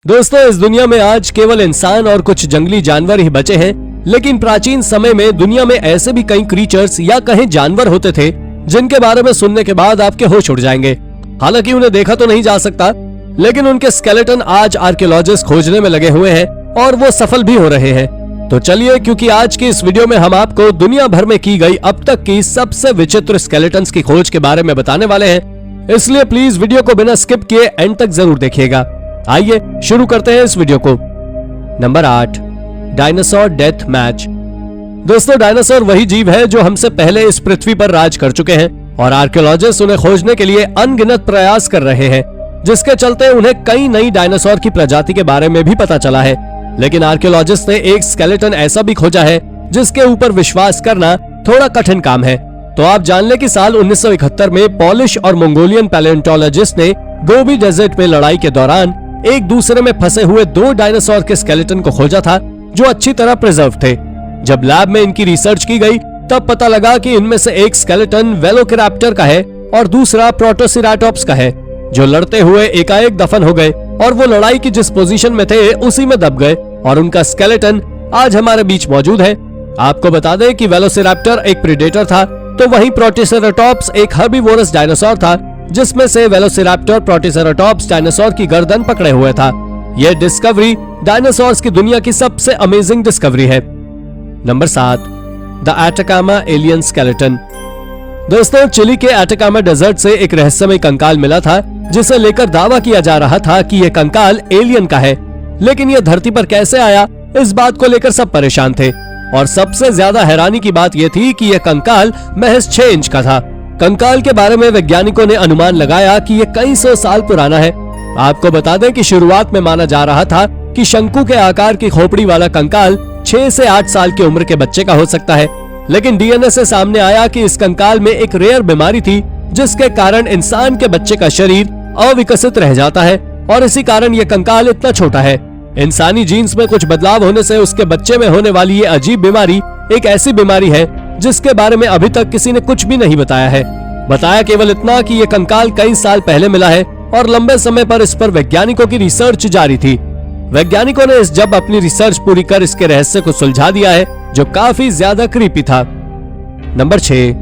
दोस्तों, इस दुनिया में आज केवल इंसान और कुछ जंगली जानवर ही बचे हैं, लेकिन प्राचीन समय में दुनिया में ऐसे भी कई क्रीचर्स या कहीं जानवर होते थे जिनके बारे में सुनने के बाद आपके होश उड़ जाएंगे। हालांकि उन्हें देखा तो नहीं जा सकता, लेकिन उनके स्केलेटन आज आर्कियोलॉजिस्ट खोजने में लगे हुए हैं और वो सफल भी हो रहे हैं। तो चलिए, क्योंकि आज की इस वीडियो में हम आपको दुनिया भर में की गई अब तक की सबसे विचित्र स्केलेटन्स की खोज के बारे में बताने वाले हैं, इसलिए प्लीज वीडियो को बिना स्किप किए एंड तक जरूर देखिएगा। आइए शुरू करते हैं इस वीडियो को। Number 8, dinosaur death match. दोस्तों, डायनासोर वही जीव है जो हमसे पहले इस पृथ्वी पर राज कर चुके हैं और आर्कियोलॉजिस्ट उन्हें खोजने के लिए अनगिनत प्रयास कर रहे हैं, जिसके चलते उन्हें कई नई डायनासोर की प्रजाति के बारे में भी पता चला है। लेकिन आर्कियोलॉजिस्ट ने एक स्केलेटन ऐसा भी खोजा है जिसके ऊपर विश्वास करना थोड़ा कठिन काम है। तो आप जान ले कि साल 1971 में पॉलिश और मंगोलियन पैलेंटोलॉजिस्ट ने गोबी डेजर्ट में लड़ाई के दौरान एक दूसरे में फंसे हुए 2 डायनासोर के स्केलेटन को खोजा था जो अच्छी तरह प्रिजर्व थे। जब लैब में इनकी रिसर्च की गई तब पता लगा कि इनमें से एक स्केलेटन वेलोसिराप्टर का है और दूसरा प्रोटोसिराटोप्स का है, जो लड़ते हुए एकाएक दफन हो गए और वो लड़ाई की जिस पोजीशन में थे उसी में दब गए और उनका स्केलेटन आज हमारे बीच मौजूद है। आपको बता दें कि वेलोसिराप्टर एक प्रेडेटर था, तो वहीं प्रोटोसिराटोप्स एक हर्बीवोरस डायनासोर था, जिसमें से वेलोसिराप्टर प्रोटोसिराटोप्स डायनासोर की गर्दन पकड़े हुए था। यह डिस्कवरी डायनासोर्स की दुनिया की सबसे अमेजिंग डिस्कवरी है। Number 7, the Atacama alien skeleton. दोस्तों, चिली के एटाकामा डेजर्ट से एक रहस्यमय कंकाल मिला था, जिसे लेकर दावा किया जा रहा था कि यह कंकाल एलियन का है। लेकिन यह धरती पर कैसे आया, इस बात को लेकर सब परेशान थे और सबसे ज्यादा हैरानी की बात यह थी कि यह कंकाल महज 6 इंच का था। कंकाल के बारे में वैज्ञानिकों ने अनुमान लगाया कि यह कई सौ साल पुराना है। आपको बता दें कि शुरुआत में माना जा रहा था कि शंकु के आकार की खोपड़ी वाला कंकाल 6 से 8 साल की उम्र के बच्चे का हो सकता है, लेकिन डीएनए से सामने आया कि इस कंकाल में एक रेयर बीमारी थी, जिसके कारण इंसान के बच्चे का शरीर अविकसित रह जाता है और इसी कारण यह कंकाल इतना छोटा है। इंसानी जीन्स में कुछ बदलाव होने से उसके बच्चे में होने वाली ये अजीब बीमारी एक ऐसी बीमारी है जिसके बारे में अभी तक किसी ने कुछ भी नहीं बताया है। बताया केवल इतना कि ये कंकाल कई साल पहले मिला है और लंबे समय पर इस पर वैज्ञानिकों की रिसर्च जारी थी। वैज्ञानिकों ने जब अपनी रिसर्च पूरी कर इसके रहस्य को सुलझा दिया है, जो काफी ज्यादा क्रीपी था। Number 6,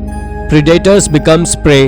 predators becomes prey.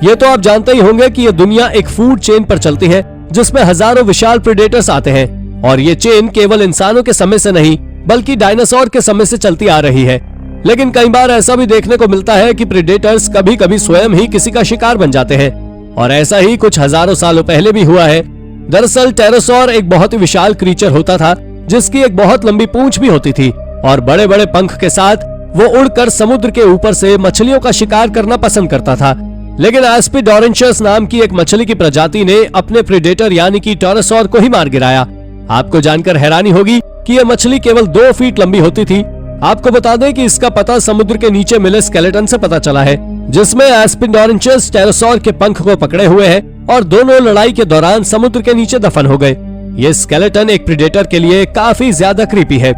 ये तो आप जानते ही होंगे कि ये दुनिया एक फूड चेन पर चलती है, जिसमें हजारों विशाल प्रीडेटर्स आते हैं और ये चेन केवल इंसानों के समय से नहीं बल्कि डायनासोर के समय से चलती आ रही है। लेकिन कई बार ऐसा भी देखने को मिलता है कि प्रेडेटर्स कभी कभी स्वयं ही किसी का शिकार बन जाते हैं और ऐसा ही कुछ हजारों सालों पहले भी हुआ है। दरअसल टेरोसॉर एक बहुत ही विशाल क्रीचर होता था, जिसकी एक बहुत लंबी पूंछ भी होती थी और बड़े बड़े पंख के साथ वो उड़कर समुद्र के ऊपर से मछलियों का शिकार करना पसंद करता था। लेकिन एस्पिडोरेंशियस नाम की एक मछली की प्रजाति ने अपने प्रेडेटर यानी कि टेरोसॉर को ही मार गिराया। आपको जानकर हैरानी होगी कि यह मछली केवल 2 फीट लंबी होती थी। आपको बता दें कि इसका पता समुद्र के नीचे मिले स्केलेटन से पता चला है, जिसमें एस्पिडोरेंशियस टेरोसॉर के पंख को पकड़े हुए है और दोनों लड़ाई के दौरान समुद्र के नीचे दफन हो गए। ये स्केलेटन एक प्रेडेटर के लिए काफी ज्यादा क्रीपी है।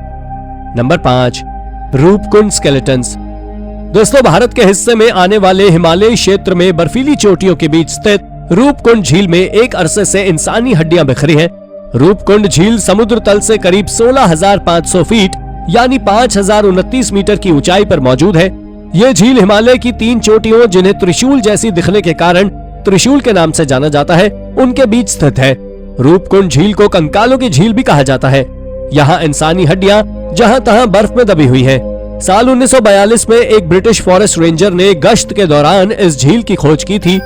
Number 5, Roopkund skeletons. दोस्तों, भारत के हिस्से में आने वाले हिमालयी क्षेत्र में बर्फीली चोटियों के बीच स्थित रूपकुंड झील में एक अरसे से इंसानी हड्डियां बिखरी हैं। रूपकुंड झील समुद्र तल से करीब 16,500 फीट यानी 5,029 मीटर की ऊंचाई पर मौजूद है। ये झील हिमालय की 3 चोटियों, जिन्हें त्रिशूल जैसी दिखने के कारण त्रिशूल के नाम से जाना जाता है, उनके बीच स्थित है। रूपकुंड झील को कंकालों की झील भी कहा जाता है। यहाँ इंसानी हड्डियां जहाँ तहाँ बर्फ में दबी हुई है। साल 1942 में एक ब्रिटिश फॉरेस्ट रेंजर ने गश्त के दौरान इस झील की खोज की थी।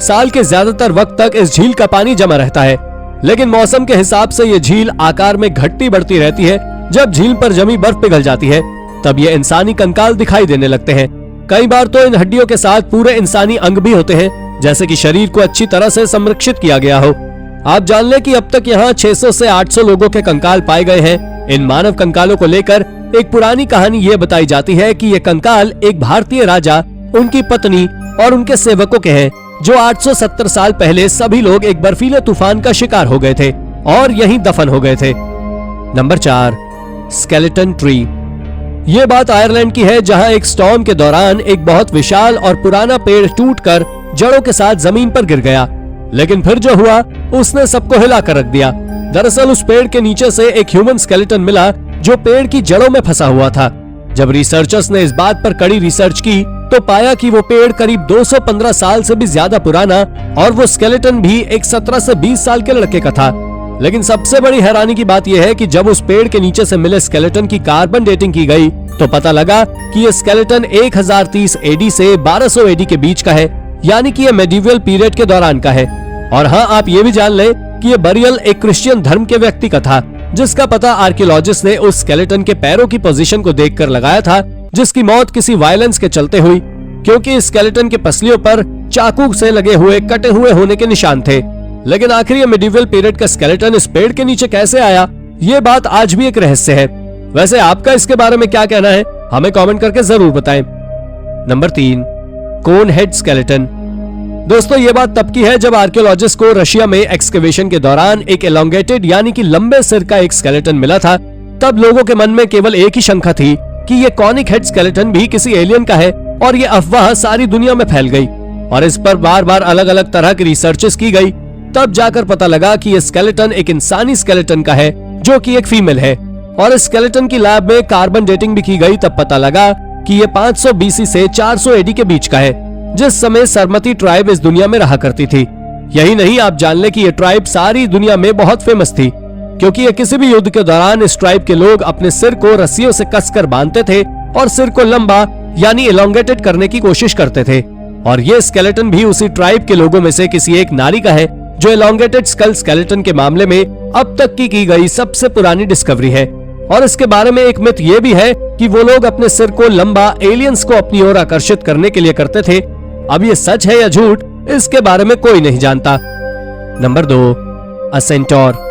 साल के ज्यादातर वक्त तक इस झील का पानी जमा रहता है, लेकिन मौसम के हिसाब से ये झील आकार में घटती बढ़ती रहती है। जब झील पर जमी बर्फ पिघल जाती है तब ये इंसानी कंकाल दिखाई देने लगते हैं। कई बार तो इन हड्डियों के साथ पूरे इंसानी अंग भी होते हैं, जैसे कि शरीर को अच्छी तरह से संरक्षित किया गया हो। आप जान लें कि अब तक यहाँ 600 से 800 लोगों के कंकाल पाए गए हैं। इन मानव कंकालों को लेकर एक पुरानी कहानी ये बताई जाती है कि ये कंकाल एक भारतीय राजा, उनकी पत्नी और उनके सेवकों के हैं, जो 870 साल पहले सभी लोग एक बर्फीले तूफान का शिकार हो गए थे और यहीं दफन हो गए थे। Number 4, skeleton tree. ये बात आयरलैंड की है, जहां एक स्टॉर्म के दौरान एक बहुत विशाल और पुराना पेड़ टूटकर जड़ों के साथ जमीन पर गिर गया, लेकिन फिर जो हुआ उसने सबको हिला कर रख दिया। दरअसल उस पेड़ के नीचे से एक ह्यूमन स्केलेटन मिला जो पेड़ की जड़ों में फंसा हुआ था। जब रिसर्चर्स ने इस बात पर कड़ी रिसर्च की तो पाया कि वो पेड़ करीब 215 साल से भी ज्यादा पुराना और वो स्केलेटन भी एक 17 से 20 साल के लड़के का था। लेकिन सबसे बड़ी हैरानी की बात यह है कि जब उस पेड़ के नीचे से मिले स्केलेटन की कार्बन डेटिंग की गई तो पता लगा कि ये स्केलेटन 1030 एडी से 1200 एडी के बीच का है, यानी कि ये मेडिवल पीरियड के दौरान का है। और हाँ, आप ये भी जान ले कि ये बरियल एक क्रिश्चियन धर्म के व्यक्ति का था, जिसका पता आर्कियोलॉजिस्ट ने उस स्केलेटन के पैरों की पोजीशन को देखकर लगाया था, जिसकी मौत किसी वायलेंस के चलते हुई, क्योंकि इस स्केलेटन के पसलियों पर चाकू से लगे हुए कटे हुए होने के निशान थे। लेकिन आखिर ये मिडिवल पीरियड का स्केलेटन इस पेड़ के नीचे कैसे आया, ये बात आज भी एक रहस्य है। वैसे आपका इसके बारे में क्या कहना है, हमें कमेंट करके जरूर बताएं। नंबर 3, कोन हेड स्केलेटन। दोस्तों, ये बात तब की है जब आर्कियोलॉजिस्ट को रशिया में एक्सकेवेशन के दौरान एक एलोंगेटेड यानी कि लंबे सिर का एक स्केलेटन मिला था। तब लोगों के मन में केवल एक ही शंका थी कि ये कॉनिक हेड स्केलेटन भी किसी एलियन का है, और ये अफवाह सारी दुनिया में फैल गई और इस पर बार बार अलग अलग तरह की रिसर्चेस की गई। तब जाकर पता लगा कि ये स्केलेटन एक इंसानी स्केलेटन का है जो कि एक फीमेल है, और इस स्केलेटन की लैब में कार्बन डेटिंग भी की गई। तब पता लगा कि ये 500 बीसी से 400 एडी के बीच का है, जिस समय सरमती ट्राइब इस दुनिया में रहा करती थी। यही नहीं, आप जान ले कि ये ट्राइब सारी दुनिया में बहुत फेमस थी, क्योंकि ये किसी भी युद्ध के दौरान इस ट्राइब के लोग अपने सिर को रस्सियों से कसकर बांधते थे और सिर को लंबा यानी एलोंगेटेड करने की कोशिश करते थे। और ये स्केलेटन भी उसी ट्राइब के लोगों में से किसी एक नारी का है, जो एलोंगेटेड स्कल स्केलेटन के मामले में अब तक की गई सबसे पुरानी डिस्कवरी है। और इसके बारे में एक मिथ ये भी है कि वो लोग अपने सिर को लंबा एलियंस को अपनी ओर आकर्षित करने के लिए करते थे। अब ये सच है या झूठ, इसके बारे में कोई नहीं जानता। नंबर 2, अ सेंटोर।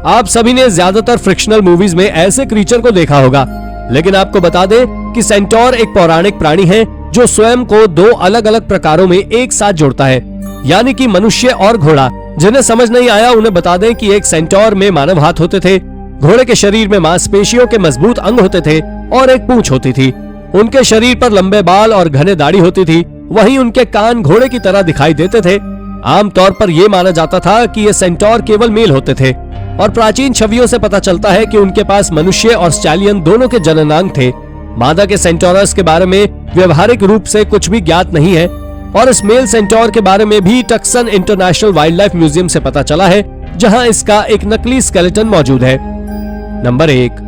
आप सभी ने ज्यादातर फ्रिक्शनल मूवीज में ऐसे क्रीचर को देखा होगा, लेकिन आपको बता दें कि सेंटोर एक पौराणिक प्राणी है जो स्वयं को 2 अलग अलग प्रकारों में एक साथ जोड़ता है, यानी कि मनुष्य और घोड़ा। जिन्हें समझ नहीं आया उन्हें बता दें कि एक सेंटोर में मानव हाथ होते थे, घोड़े के शरीर में मांसपेशियों के मजबूत अंग होते थे और एक पूंछ होती थी। उनके शरीर पर लंबे बाल और घने दाढ़ी होती थी, वहीं उनके कान घोड़े की तरह दिखाई देते थे। आमतौर पर यह माना जाता था कि ये सेंटोर केवल मेल होते थे, और प्राचीन छवियों से पता चलता है कि उनके पास मनुष्य और स्टैलियन दोनों के जननांग थे। मादा के सेंटोरस के बारे में व्यवहारिक रूप से कुछ भी ज्ञात नहीं है, और इस मेल सेंटोर के बारे में भी Tucson international wild life museum से पता चला है, जहां इसका एक नकली स्केलेटन मौजूद है। Number 1,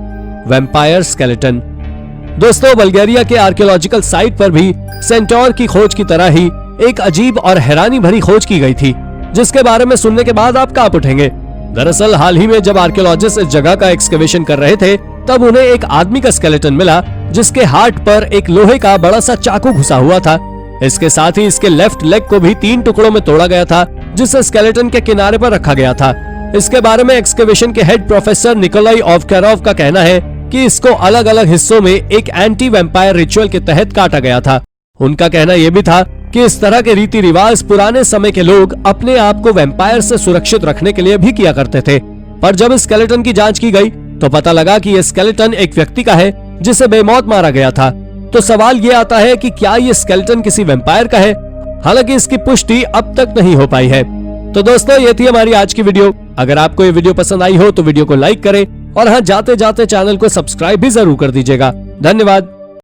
vampire skeleton. दोस्तों, बल्गेरिया के आर्कियोलॉजिकल साइट पर भी सेंटोर की खोज की तरह ही एक अजीब और हैरानी भरी खोज की गई थी, जिसके बारे में सुनने के बाद आप कांप उठेंगे। दरअसल हाल ही में जब आर्कियोलॉजिस्ट इस जगह का एक्सकेवेशन कर रहे थे, तब उन्हें एक आदमी का स्केलेटन मिला, जिसके हार्ट पर एक लोहे का बड़ा सा चाकू घुसा हुआ था। इसके साथ ही इसके लेफ्ट लेग को भी 3 टुकड़ों में तोड़ा गया था, जिसे स्केलेटन के किनारे पर रखा गया था। इसके बारे में एक्सकेवेशन के हेड प्रोफेसर निकोलाई ओवकारोव का कहना है कि इसको अलग अलग हिस्सों में एक एंटी वैम्पायर रिचुअल के तहत काटा गया था। उनका कहना यह भी था कि इस तरह के रीति रिवाज पुराने समय के लोग अपने आप को वैम्पायर से सुरक्षित रखने के लिए भी किया करते थे। पर जब इस स्केलेटन की जांच की गई तो पता लगा कि यह स्केलेटन एक व्यक्ति का है जिसे बेमौत मारा गया था। तो सवाल ये आता है कि क्या ये स्केलेटन किसी वैम्पायर का है? हालांकि इसकी पुष्टि अब तक नहीं हो पाई है। तो दोस्तों, ये थी हमारी आज की वीडियो। अगर आपको ये वीडियो पसंद आई हो तो वीडियो को लाइक करें, और हाँ, जाते जाते चैनल को सब्सक्राइब भी जरूर कर दीजिएगा। धन्यवाद।